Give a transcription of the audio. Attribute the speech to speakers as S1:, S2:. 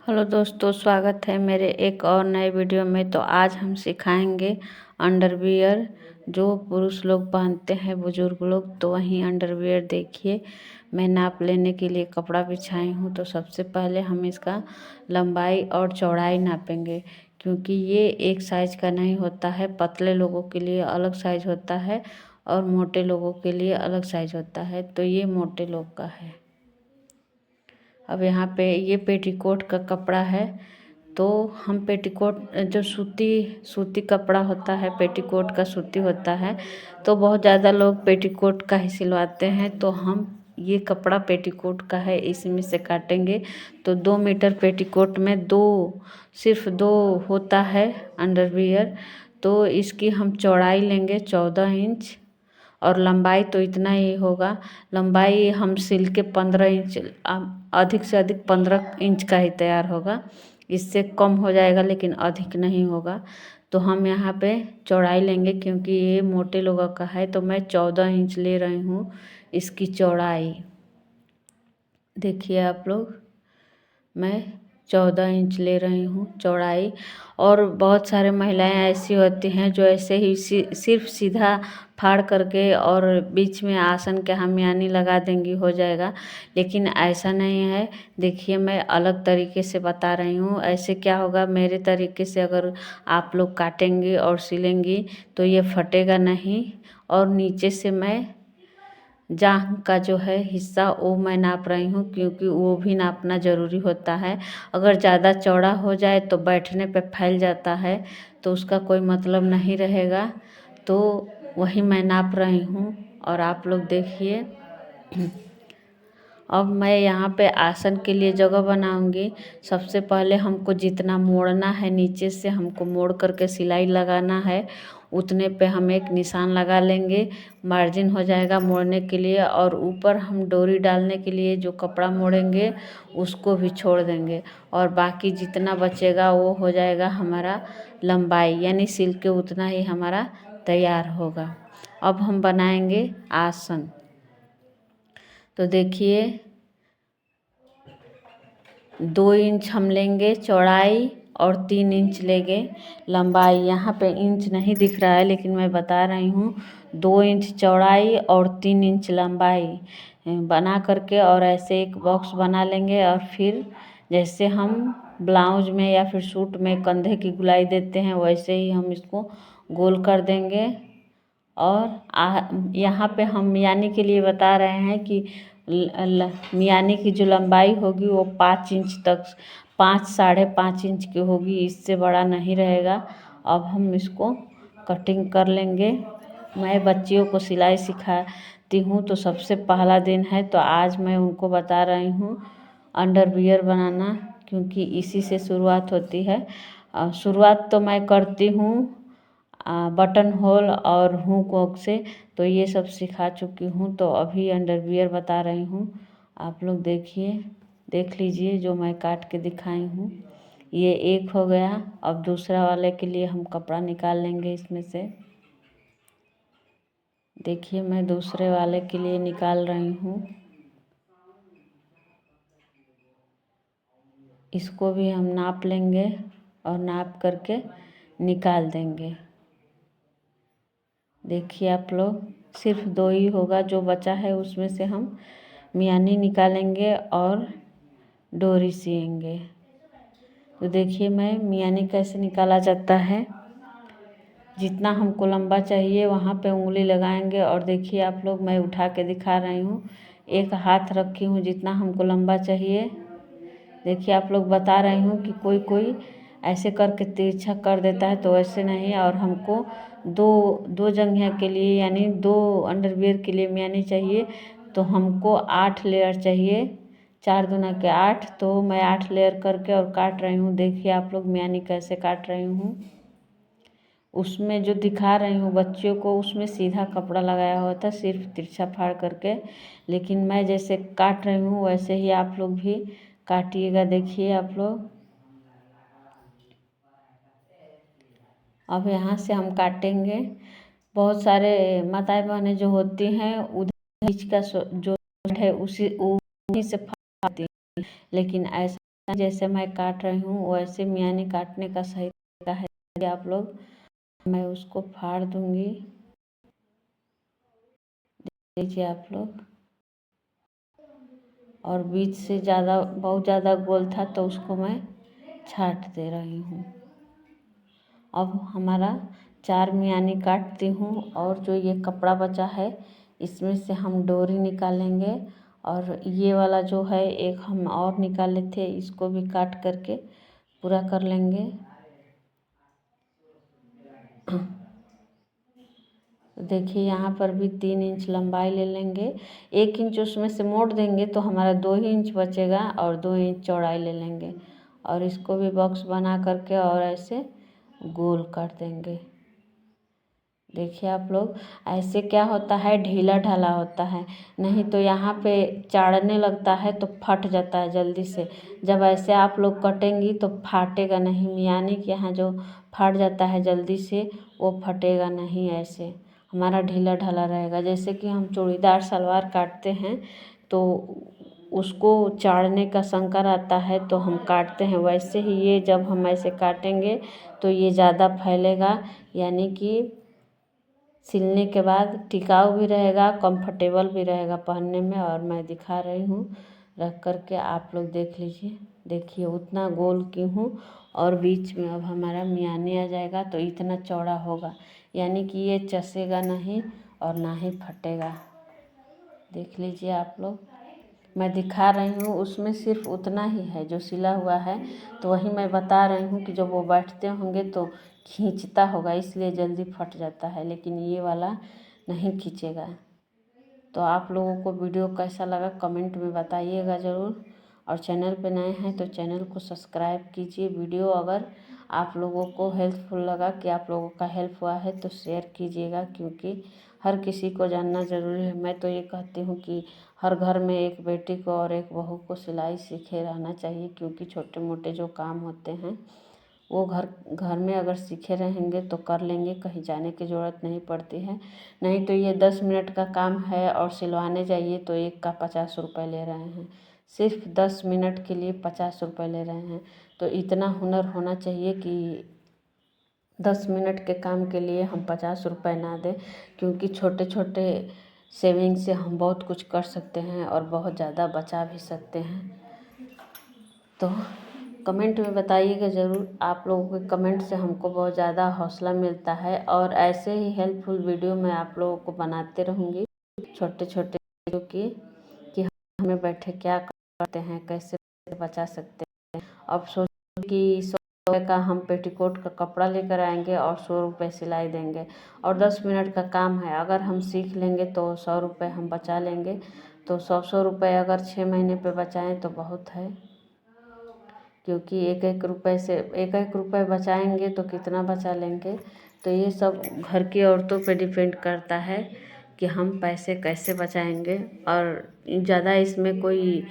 S1: Hello दोस्तों, स्वागत है मेरे एक और नए वीडियो में। तो आज हम सिखाएंगे अंडरवियर जो पुरुष लोग पहनते हैं, बुजुर्ग लोग। तो वहीं अंडरवियर देखिए, मैं नाप लेने के लिए कपड़ा बिछाई हूँ। तो सबसे पहले हम इसका लंबाई और चौड़ाई नापेंगे, क्योंकि ये एक साइज का नहीं होता है। पतले लोगों के लिए अलग साइज होता है और मोटे लोगों के लिए अलग साइज होता है। तो ये मोटे लोग का है। अब यहाँ पे ये पेटीकोट का कपड़ा है। तो हम पेटीकोट जो सूती कपड़ा होता है, पेटीकोट का सूती होता है, तो बहुत ज़्यादा लोग पेटीकोट का ही सिलवाते हैं। तो हम ये कपड़ा पेटीकोट का है, इसी में से काटेंगे। तो 2 मीटर पेटीकोट में सिर्फ दो होता है अंडरवियर। तो इसकी हम चौड़ाई लेंगे 14 इंच और लंबाई तो इतना ही होगा। लंबाई हम सिल के 15 इंच, अधिक से अधिक 15 इंच का ही तैयार होगा। इससे कम हो जाएगा लेकिन अधिक नहीं होगा। तो हम यहाँ पे चौड़ाई लेंगे, क्योंकि ये मोटे लोगों का है। तो मैं 14 इंच ले रही हूँ इसकी चौड़ाई। देखिए आप लोग, मैं 14 इंच ले रही हूँ चौड़ाई। और बहुत सारे महिलाएं ऐसी होती हैं जो ऐसे ही सिर्फ सीधा फाड़ करके और बीच में आसन के हम यानी लगा देंगी, हो जाएगा। लेकिन ऐसा नहीं है। देखिए, मैं अलग तरीके से बता रही हूँ। ऐसे क्या होगा, मेरे तरीके से अगर आप लोग काटेंगी और सिलेंगी तो ये फटेगा नहीं। और नीचे से मैं जांघ का जो है हिस्सा वो मैं नाप रही हूँ, क्योंकि वो भी नापना ज़रूरी होता है। अगर ज़्यादा चौड़ा हो जाए तो बैठने पे फैल जाता है, तो उसका कोई मतलब नहीं रहेगा। तो वही मैं नाप रही हूँ और आप लोग देखिए। अब मैं यहाँ पे आसन के लिए जगह बनाऊंगी। सबसे पहले हमको जितना मोड़ना है, नीचे से हमको मोड़ करके सिलाई लगाना है, उतने पे हम एक निशान लगा लेंगे। मार्जिन हो जाएगा मोड़ने के लिए। और ऊपर हम डोरी डालने के लिए जो कपड़ा मोड़ेंगे उसको भी छोड़ देंगे। और बाकी जितना बचेगा वो हो जाएगा हमारा लंबाई, यानी सिल के उतना ही हमारा तैयार होगा। अब हम बनाएंगे आसन। तो देखिए, 2 इंच हम लेंगे चौड़ाई और 3 इंच लेंगे लंबाई। यहाँ पे इंच नहीं दिख रहा है लेकिन मैं बता रही हूँ। 2 इंच चौड़ाई और 3 इंच लंबाई बना करके और ऐसे एक बॉक्स बना लेंगे। और फिर जैसे हम ब्लाउज में या फिर सूट में कंधे की गुलाई देते हैं, वैसे ही हम इसको गोल कर देंगे। और यहाँ पे हम मियानी के लिए बता रहे हैं कि मियानी की जो लंबाई होगी वो 5 इंच तक, 5-5.5 इंच की होगी, इससे बड़ा नहीं रहेगा। अब हम इसको कटिंग कर लेंगे। मैं बच्चियों को सिलाई सिखाती हूँ, तो सबसे पहला दिन है, तो आज मैं उनको बता रही हूँ अंडरवियर बनाना, क्योंकि इसी से शुरुआत होती है। शुरुआत तो मैं करती हूँ बटन होल और हुक वॉक से। तो ये सब सिखा चुकी हूँ। तो अभी अंडरवियर बता रही हूँ। आप लोग देखिए, देख लीजिए जो मैं काट के दिखाई हूँ। ये एक हो गया। अब दूसरा वाले के लिए हम कपड़ा निकाल लेंगे इसमें से। देखिए, मैं दूसरे वाले के लिए निकाल रही हूँ। इसको भी हम नाप लेंगे और नाप करके निकाल देंगे। देखिए आप लोग, सिर्फ 2 ही होगा, जो बचा है उसमें से हम मियानी निकालेंगे और डोरी सिएंगे। तो देखिए, मैं मियानी कैसे निकाला जाता है। जितना हमको लंबा चाहिए वहाँ पे उंगली लगाएंगे। और देखिए आप लोग, मैं उठा के दिखा रही हूँ। एक हाथ रखी हूँ जितना हमको लंबा चाहिए। देखिए आप लोग, बता रही हूँ कि कोई कोई ऐसे करके तिरछा कर देता है, तो ऐसे नहीं। और हमको दो जंघिया के लिए, यानी 2 अंडरवियर के लिए मियानी चाहिए। तो हमको 8 लेयर चाहिए, 4 दूना के 8। तो मैं 8 लेयर करके और काट रही हूँ। देखिए आप लोग, मियानी कैसे काट रही हूँ। उसमें जो दिखा रही हूँ बच्चियों को, उसमें सीधा कपड़ा लगाया हुआ था, सिर्फ तिरछा फाड़ करके। लेकिन मैं जैसे काट रही हूँ वैसे ही आप लोग भी काटिएगा। देखिए आप लोग, अब यहाँ से हम काटेंगे। बहुत सारे माताएं बहनें जो होती हैं, उधर बीच का जो है उसी से फाड़ती हैं, लेकिन ऐसा जैसे मैं काट रही हूँ वैसे मियानी काटने का सही तरीका है आप लोग। मैं उसको फाड़ दूंगी, देखिए आप लोग। और बीच से बहुत ज़्यादा गोल था तो उसको मैं छाट दे रही हूँ। अब हमारा 4 मियानी काटती हूँ और जो ये कपड़ा बचा है इसमें से हम डोरी निकालेंगे और ये वाला जो है एक हम और निकाले थे इसको भी काट करके पूरा कर लेंगे। देखिए यहाँ पर भी 3 इंच लंबाई ले लेंगे, 1 इंच उसमें से मोड़ देंगे तो हमारा 2 ही इंच बचेगा और 2 इंच चौड़ाई ले लेंगे और इसको भी बॉक्स बना करके और ऐसे गोल कर देंगे। देखिए आप लोग, ऐसे क्या होता है ढीला ढाला होता है, नहीं तो यहाँ पे चाड़ने लगता है तो फट जाता है जल्दी से। जब ऐसे आप लोग कटेंगी तो फाटेगा नहीं, मियानी के यहाँ जो फट जाता है जल्दी से वो फटेगा नहीं। ऐसे हमारा ढीला ढाला रहेगा। जैसे कि हम चूड़ीदार सलवार काटते हैं तो उसको चाड़ने का संकर आता है तो हम काटते हैं, वैसे ही ये जब हम ऐसे काटेंगे तो ये ज़्यादा फैलेगा, यानी कि सिलने के बाद टिकाऊ भी रहेगा, कंफर्टेबल भी रहेगा पहनने में। और मैं दिखा रही हूँ रख कर के, आप लोग देख लीजिए। देखिए उतना गोल की हूँ और बीच में अब हमारा मियानी आ जाएगा तो इतना चौड़ा होगा, यानी कि ये चसेगा नहीं और ना ही फटेगा। देख लीजिए आप लोग, मैं दिखा रही हूँ उसमें सिर्फ उतना ही है जो सिला हुआ है, तो वही मैं बता रही हूँ कि जब वो बैठते होंगे तो खींचता होगा इसलिए जल्दी फट जाता है, लेकिन ये वाला नहीं खींचेगा। तो आप लोगों को वीडियो कैसा लगा कमेंट में बताइएगा ज़रूर, और चैनल पे नए हैं तो चैनल को सब्सक्राइब कीजिए। वीडियो अगर आप लोगों को हेल्पफुल लगा, कि आप लोगों का हेल्प हुआ है तो शेयर कीजिएगा, क्योंकि हर किसी को जानना ज़रूरी है। मैं तो ये कहती हूँ कि हर घर में एक बेटी को और एक बहू को सिलाई सीखे रहना चाहिए, क्योंकि छोटे मोटे जो काम होते हैं वो घर घर में अगर सीखे रहेंगे तो कर लेंगे, कहीं जाने की ज़रूरत नहीं पड़ती है। नहीं तो ये 10 मिनट का काम है और सिलवाने जाइए तो एक का 50 रुपये ले रहे हैं, सिर्फ 10 मिनट के लिए 50 रुपये ले रहे हैं। तो इतना हुनर होना चाहिए कि 10 मिनट के काम के लिए हम 50 रुपये ना दें, क्योंकि छोटे छोटे सेविंग से हम बहुत कुछ कर सकते हैं और बहुत ज़्यादा बचा भी सकते हैं। तो कमेंट में बताइएगा ज़रूर, आप लोगों के कमेंट से हमको बहुत ज़्यादा हौसला मिलता है और ऐसे ही हेल्पफुल वीडियो मैं आप लोगों को बनाते रहूँगी, छोटे छोटे वीडियो की, कि हमें बैठे क्या करते हैं, कैसे बचा सकते हैं। अब सोचिए कि 100 रुपये का हम पेटीकोट का कपड़ा लेकर आएंगे और 100 रुपये सिलाई देंगे, और 10 मिनट का काम है, अगर हम सीख लेंगे तो 100 रुपये हम बचा लेंगे। तो 100 रुपये अगर 6 महीने पे बचाएं तो बहुत है, क्योंकि एक एक रुपये बचाएंगे तो कितना बचा लेंगे। तो ये सब घर की औरतों पे डिपेंड करता है कि हम पैसे कैसे बचाएंगे। और ज़्यादा इसमें कोई